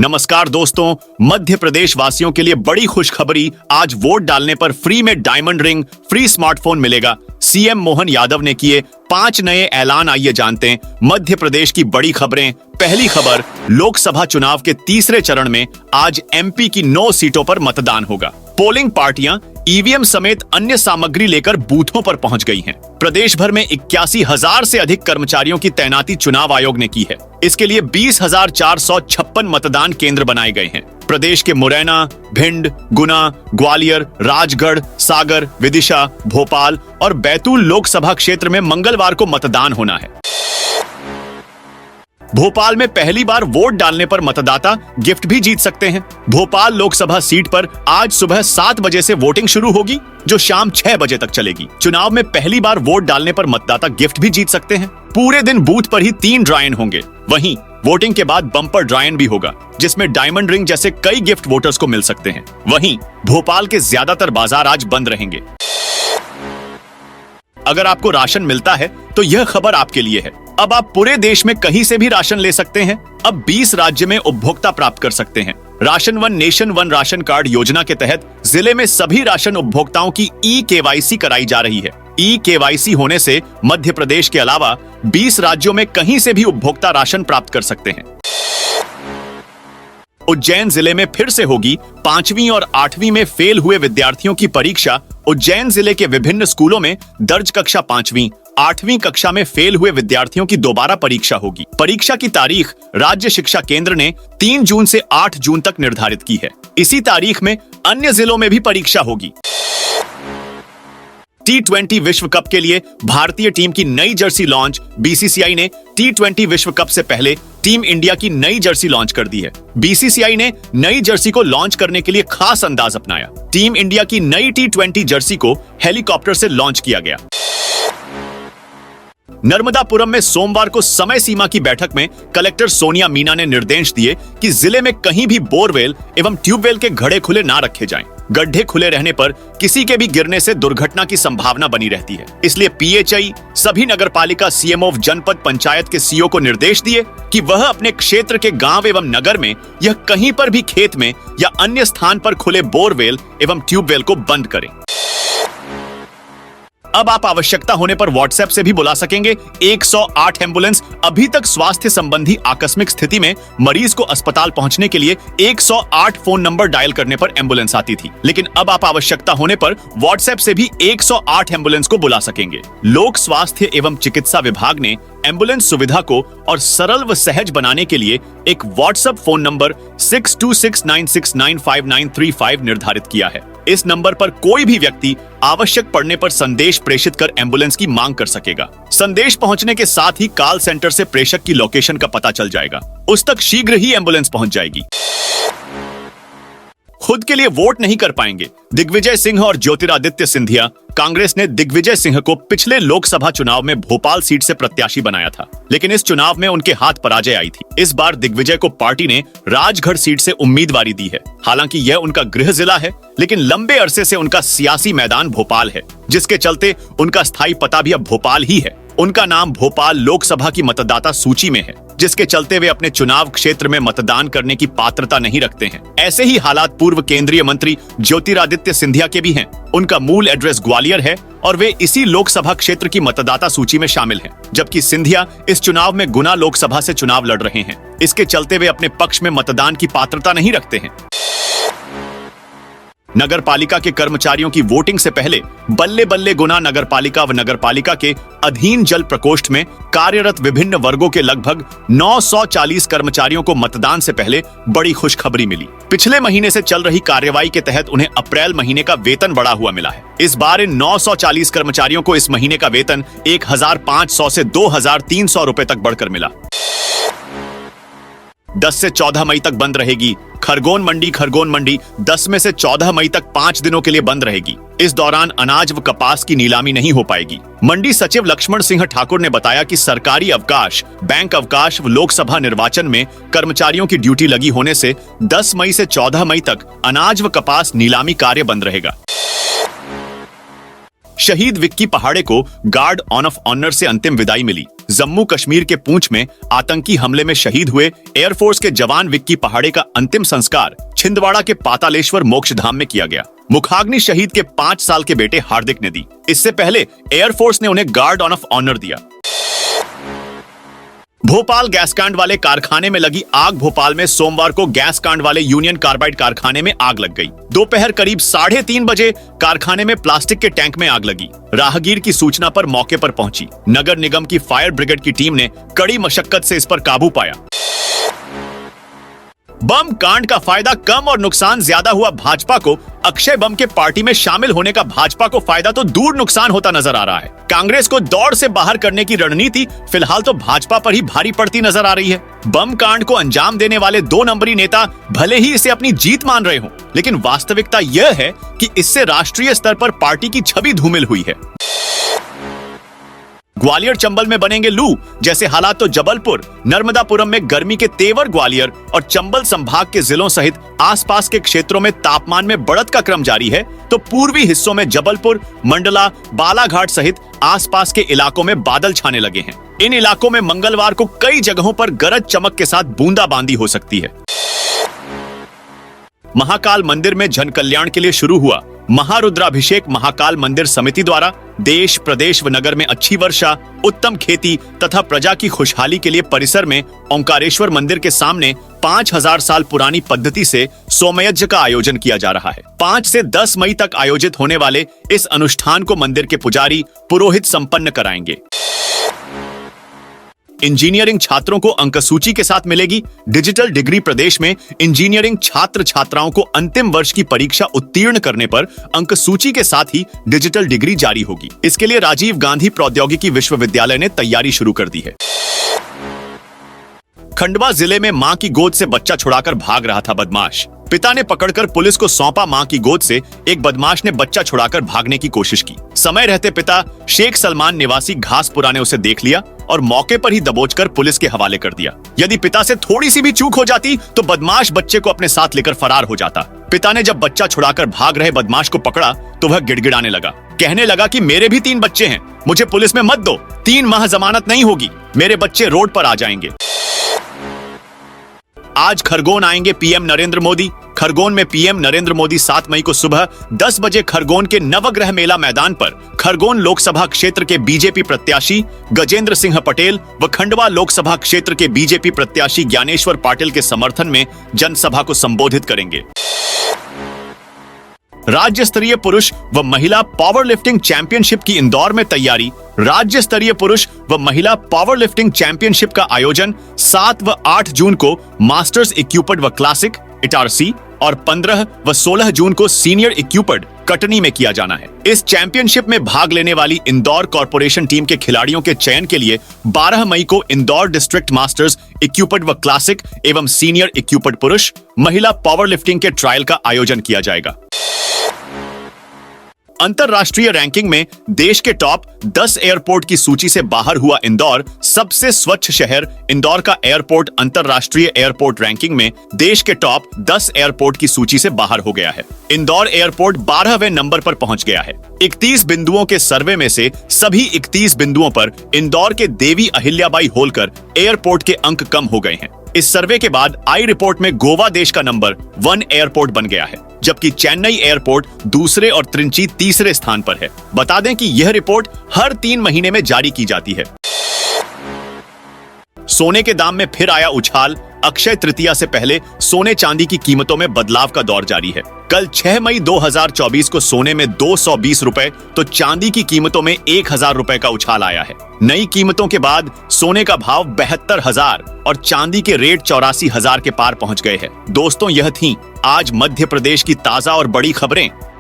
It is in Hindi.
नमस्कार दोस्तों, मध्य प्रदेश वासियों के लिए बड़ी खुशखबरी। आज वोट डालने पर फ्री में डायमंड रिंग, फ्री स्मार्टफोन मिलेगा। सीएम मोहन यादव ने किए 5 नए ऐलान। आइए जानते हैं मध्य प्रदेश की बड़ी खबरें। पहली खबर, लोकसभा चुनाव के तीसरे चरण में आज एमपी की 9 सीटों पर मतदान होगा। पोलिंग पार्टियां ईवीएम समेत अन्य सामग्री लेकर बूथों पर पहुंच गई हैं। प्रदेश भर में 81,000 से अधिक कर्मचारियों की तैनाती चुनाव आयोग ने की है। इसके लिए 20,456 मतदान केंद्र बनाए गए हैं। प्रदेश के मुरैना, भिंड, गुना, ग्वालियर, राजगढ़, सागर, विदिशा, भोपाल और बैतूल लोकसभा क्षेत्र में मंगलवार को मतदान होना है। भोपाल में पहली बार वोट डालने पर मतदाता गिफ्ट भी जीत सकते हैं। भोपाल लोकसभा सीट पर आज सुबह 7 बजे से वोटिंग शुरू होगी, जो शाम 6 बजे तक चलेगी। चुनाव में पहली बार वोट डालने पर मतदाता गिफ्ट भी जीत सकते हैं। पूरे दिन बूथ पर ही 3 ड्रॉ-इन होंगे। वहीं वोटिंग के बाद बम्पर ड्रॉ-इन भी होगा, जिसमें डायमंड रिंग जैसे कई गिफ्ट वोटर्स को मिल सकते हैं। वहीं भोपाल के ज्यादातर बाजार आज बंद रहेंगे। अगर आपको राशन मिलता है तो यह खबर आपके लिए है। अब आप पूरे देश में कहीं से भी राशन ले सकते हैं। अब 20 राज्य में उपभोक्ता प्राप्त कर सकते हैं। Ration one nation one ration card योजना के तहत जिले में सभी राशन उपभोक्ताओं की ई-केवाईसी कराई जा रही है। ई-केवाईसी होने से मध्य प्रदेश के अलावा 20 राज्यों में कहीं से भी उपभोक्ता राशन प्राप्त कर सकते हैं। उज्जैन जिले में फिर से होगी 5वीं और 8वीं में फेल हुए विद्यार्थियों की परीक्षा। उज्जैन जिले के विभिन्न स्कूलों में दर्ज कक्षा 5वीं, 8वीं कक्षा में फेल हुए विद्यार्थियों की दोबारा परीक्षा होगी। परीक्षा की तारीख राज्य शिक्षा केंद्र ने 3 जून से 8 जून तक निर्धारित की है। इसी तारीख में अन्य जिलों में भी परीक्षा होगी। T20 विश्व कप के लिए भारतीय टीम की नई जर्सी लॉन्च। बीसीसीआई ने T20 विश्व कप से पहले टीम इंडिया की नई जर्सी लॉन्च कर दी है। बीसीसीआई ने नई जर्सी को लॉन्च करने के लिए खास अंदाज अपनाया। टीम इंडिया की नई T20 जर्सी को हेलीकॉप्टर से लॉन्च किया गया। नर्मदापुरम में सोमवार को समय सीमा की बैठक में कलेक्टर सोनिया मीना ने निर्देश दिए कि जिले में कहीं भी बोरवेल एवं ट्यूबवेल के घड़े खुले ना रखे जाएं। गड्ढे खुले रहने पर किसी के भी गिरने से दुर्घटना की संभावना बनी रहती है। इसलिए पीएचई सभी नगरपालिका सीएमओ जनपद पंचायत के सीईओ को निर्देश दिए कि वह अपने क्षेत्र के गांव एवं नगर में यह कहीं पर भी खेत में या अन्य स्थान पर खुले बोरवेल एवं ट्यूबवेल को बंद करें। अब आप आवश्यकता होने पर व्हाट्सएप से भी बुला सकेंगे 108 एम्बुलेंस। अभी तक स्वास्थ्य संबंधी आकस्मिक स्थिति में मरीज को अस्पताल पहुंचने के लिए 108 फोन नंबर डायल करने पर एम्बुलेंस आती थी, लेकिन अब आप आवश्यकता होने पर व्हाट्सएप से भी 108 एम्बुलेंस को बुला सकेंगे। लोक स्वास्थ्य एवं चिकित्सा विभाग ने एम्बुलेंस सुविधा को और सरल व सहज बनाने के लिए एक व्हाट्सएप फोन नंबर 6269695935 निर्धारित किया है। इस नंबर पर कोई भी व्यक्ति आवश्यक पड़ने पर संदेश प्रेषित कर एम्बुलेंस की मांग कर सकेगा। संदेश पहुंचने के साथ ही कॉल सेंटर से प्रेषक की लोकेशन का पता चल जाएगा। उस तक शीघ्र ही एम्बुलेंस पहुंच जाएगी। खुद के लिए वोट नहीं कर पाएंगे दिग्विजय सिंह और ज्योतिरादित्य सिंधिया। कांग्रेस ने दिग्विजय सिंह को पिछले लोकसभा चुनाव में भोपाल सीट से प्रत्याशी बनाया था, लेकिन इस चुनाव में उनके हाथ पराजय आई थी। इस बार दिग्विजय को पार्टी ने राजगढ़ सीट से उम्मीदवारी दी है। हालांकि यह उनका गृह जिला है, लेकिन लंबे अरसे से उनका सियासी मैदान भोपाल है, जिसके चलते उनका स्थायी पता भी अब भोपाल ही है। उनका नाम भोपाल लोकसभा की मतदाता सूची में है, जिसके चलते वे अपने चुनाव क्षेत्र में मतदान करने की पात्रता नहीं रखते हैं। ऐसे ही हालात पूर्व केंद्रीय मंत्री ज्योतिरादित्य सिंधिया के भी हैं। उनका मूल एड्रेस ग्वालियर है और वे इसी लोकसभा क्षेत्र की मतदाता सूची में शामिल हैं, जबकि सिंधिया इस चुनाव में गुना लोकसभा से चुनाव लड़ रहे हैं। इसके चलते वे अपने पक्ष में मतदान की पात्रता नहीं रखते हैं। नगर पालिका के कर्मचारियों की वोटिंग से पहले बल्ले बल्ले गुना नगर पालिका व नगर पालिका के अधीन जल प्रकोष्ठ में कार्यरत विभिन्न वर्गों के लगभग 940 कर्मचारियों को मतदान से पहले बड़ी खुशखबरी मिली। पिछले महीने से चल रही कार्रवाई के तहत उन्हें अप्रैल महीने का वेतन बढ़ा हुआ मिला है। इस बार इन 940 कर्मचारियों को इस महीने का वेतन 1,500 से 2,300 रुपए तक बढ़कर मिला। 10 से 14 मई तक बंद रहेगी खरगोन मंडी 10 में से 14 मई तक 5 दिनों के लिए बंद रहेगी। इस दौरान अनाज व कपास की नीलामी नहीं हो पाएगी। मंडी सचिव लक्ष्मण सिंह ठाकुर ने बताया कि सरकारी अवकाश, बैंक अवकाश व लोकसभा निर्वाचन में कर्मचारियों की ड्यूटी लगी होने से 10 मई से 14 मई तक अनाज व कपास नीलामी कार्य बंद रहेगा। शहीद विक्की पहाड़े को गार्ड ऑफ ऑनर से अंतिम विदाई मिली। जम्मू कश्मीर के पूंछ में आतंकी हमले में शहीद हुए एयरफोर्स के जवान विक्की पहाड़े का अंतिम संस्कार छिंदवाड़ा के पातालेश्वर मोक्षधाम में किया गया। मुखाग्नि शहीद के 5 साल के बेटे हार्दिक ने दी। इससे पहले एयरफोर्स ने उन्हें गार्ड ऑफ ऑनर दिया। भोपाल गैस कांड वाले कारखाने में लगी आग। भोपाल में सोमवार को गैस कांड वाले यूनियन कार्बाइड कारखाने में आग लग गई। दोपहर करीब 3:30 बजे कारखाने में प्लास्टिक के टैंक में आग लगी। राहगीर की सूचना पर मौके पर पहुंची नगर निगम की फायर ब्रिगेड की टीम ने कड़ी मशक्कत से इस पर काबू पाया। बम कांड का फायदा कम और नुकसान ज्यादा हुआ भाजपा को। अक्षय बम के पार्टी में शामिल होने का भाजपा को फायदा तो दूर नुकसान होता नजर आ रहा है। कांग्रेस को दौड़ से बाहर करने की रणनीति फिलहाल तो भाजपा पर ही भारी पड़ती नजर आ रही है। बम कांड को अंजाम देने वाले 2 नंबरी नेता भले ही इसे अपनी जीत मान रहे हों, लेकिन वास्तविकता यह है कि इससे राष्ट्रीय स्तर पर पार्टी की छवि धूमिल हुई है। ग्वालियर चंबल में बनेंगे लू जैसे हालात तो जबलपुर नर्मदापुरम में गर्मी के तेवर। ग्वालियर और चंबल संभाग के जिलों सहित आसपास के क्षेत्रों में तापमान में बढ़त का क्रम जारी है, तो पूर्वी हिस्सों में जबलपुर, मंडला, बालाघाट सहित आसपास के इलाकों में बादल छाने लगे हैं। इन इलाकों में मंगलवार को कई जगहों पर गरज चमक के साथ बूंदाबांदी हो सकती है। महाकाल मंदिर में जन कल्याण के लिए शुरू हुआ महारुद्राभिषेक। महाकाल मंदिर समिति द्वारा देश, प्रदेश व नगर में अच्छी वर्षा, उत्तम खेती तथा प्रजा की खुशहाली के लिए परिसर में ओंकारेश्वर मंदिर के सामने 5000 साल पुरानी पद्धति से सोमयज्ञ का आयोजन किया जा रहा है। 5 से 10 मई तक आयोजित होने वाले इस अनुष्ठान को मंदिर के पुजारी पुरोहित संपन्न कराएंगे। इंजीनियरिंग छात्रों को अंकसूची के साथ मिलेगी डिजिटल डिग्री। प्रदेश में इंजीनियरिंग छात्र छात्राओं को अंतिम वर्ष की परीक्षा उत्तीर्ण करने पर अंकसूची के साथ ही डिजिटल डिग्री जारी होगी। इसके लिए राजीव गांधी प्रौद्योगिकी विश्वविद्यालय ने तैयारी शुरू कर दी है। खंडवा जिले में मां की गोद से बच्चा छुड़ाकर भाग रहा था बदमाश। पिता ने पकड़कर पुलिस को सौंपा। मां की गोद से एक बदमाश ने बच्चा छुड़ाकर भागने की कोशिश की। समय रहते पिता शेख सलमान निवासी घासपुरा ने उसे देख लिया और मौके पर ही दबोचकर पुलिस के हवाले कर दिया। यदि पिता से थोड़ी सी भी चूक हो जाती तो बदमाश बच्चे को अपने साथ लेकर फरार हो जाता। पिता ने जब बच्चा छुड़ाकर भाग रहे बदमाश को पकड़ा तो वह गिड़गिड़ाने लगा। कहने लगा कि मेरे भी 3 बच्चे हैं, मुझे पुलिस में मत दो, 3 माह जमानत नहीं होगी, मेरे बच्चे रोड पर आ जाएंगे। आज खरगोन आएंगे पीएम नरेंद्र मोदी। खरगोन में पीएम नरेंद्र मोदी 7 मई को सुबह 10 बजे खरगोन के नवग्रह मेला मैदान पर खरगोन लोकसभा क्षेत्र के बीजेपी प्रत्याशी गजेंद्र सिंह पटेल व खंडवा लोकसभा क्षेत्र के बीजेपी प्रत्याशी ज्ञानेश्वर पाटिल के समर्थन में जनसभा को संबोधित करेंगे। राज्य स्तरीय पुरुष व महिला पावर लिफ्टिंग चैंपियनशिप की इंदौर में तैयारी। राज्य स्तरीय पुरुष व महिला पावर लिफ्टिंग चैंपियनशिप का आयोजन 7 व 8 जून को मास्टर्स इक्विप्ड व क्लासिक इटारसी और 15 व 16 जून को सीनियर इक्विप्ड कटनी में किया जाना है। इस चैंपियनशिप में भाग लेने वाली इंदौर कॉर्पोरेशन टीम के खिलाड़ियों के चयन के लिए 12 मई को इंदौर डिस्ट्रिक्ट मास्टर्स इक्विप्ड व क्लासिक एवं सीनियर इक्विप्ड पुरुष महिला पावर लिफ्टिंग के ट्रायल का आयोजन किया जाएगा। अंतरराष्ट्रीय रैंकिंग में देश के टॉप 10 एयरपोर्ट की सूची से बाहर हुआ इंदौर सबसे स्वच्छ शहर। इंदौर का एयरपोर्ट अंतरराष्ट्रीय एयरपोर्ट रैंकिंग में देश के टॉप 10 एयरपोर्ट की सूची से बाहर हो गया है। इंदौर एयरपोर्ट 12वें नंबर पर पहुंच गया है। 31 बिंदुओं के सर्वे में से सभी 31 बिंदुओं पर इंदौर के देवी अहिल्याबाई होलकर एयरपोर्ट के अंक कम हो गए हैं। इस सर्वे के बाद आई रिपोर्ट में गोवा देश का नंबर 1 एयरपोर्ट बन गया है, जबकि चेन्नई एयरपोर्ट दूसरे और त्रिंची तीसरे स्थान पर है। बता दें कि यह रिपोर्ट हर 3 महीने में जारी की जाती है। सोने के दाम में फिर आया उछाल। अक्षय तृतीया से पहले सोने चांदी की कीमतों में बदलाव का दौर जारी है। कल 6 मई 2024 को सोने में 220 रुपए तो चांदी की कीमतों में 1000 रुपए का उछाल आया है। नई कीमतों के बाद सोने का भाव 72,000 और चांदी के रेट 84,000 के पार पहुंच गए हैं। दोस्तों, यह थी आज मध्य प्रदेश की ताजा और बड़ी खबरें।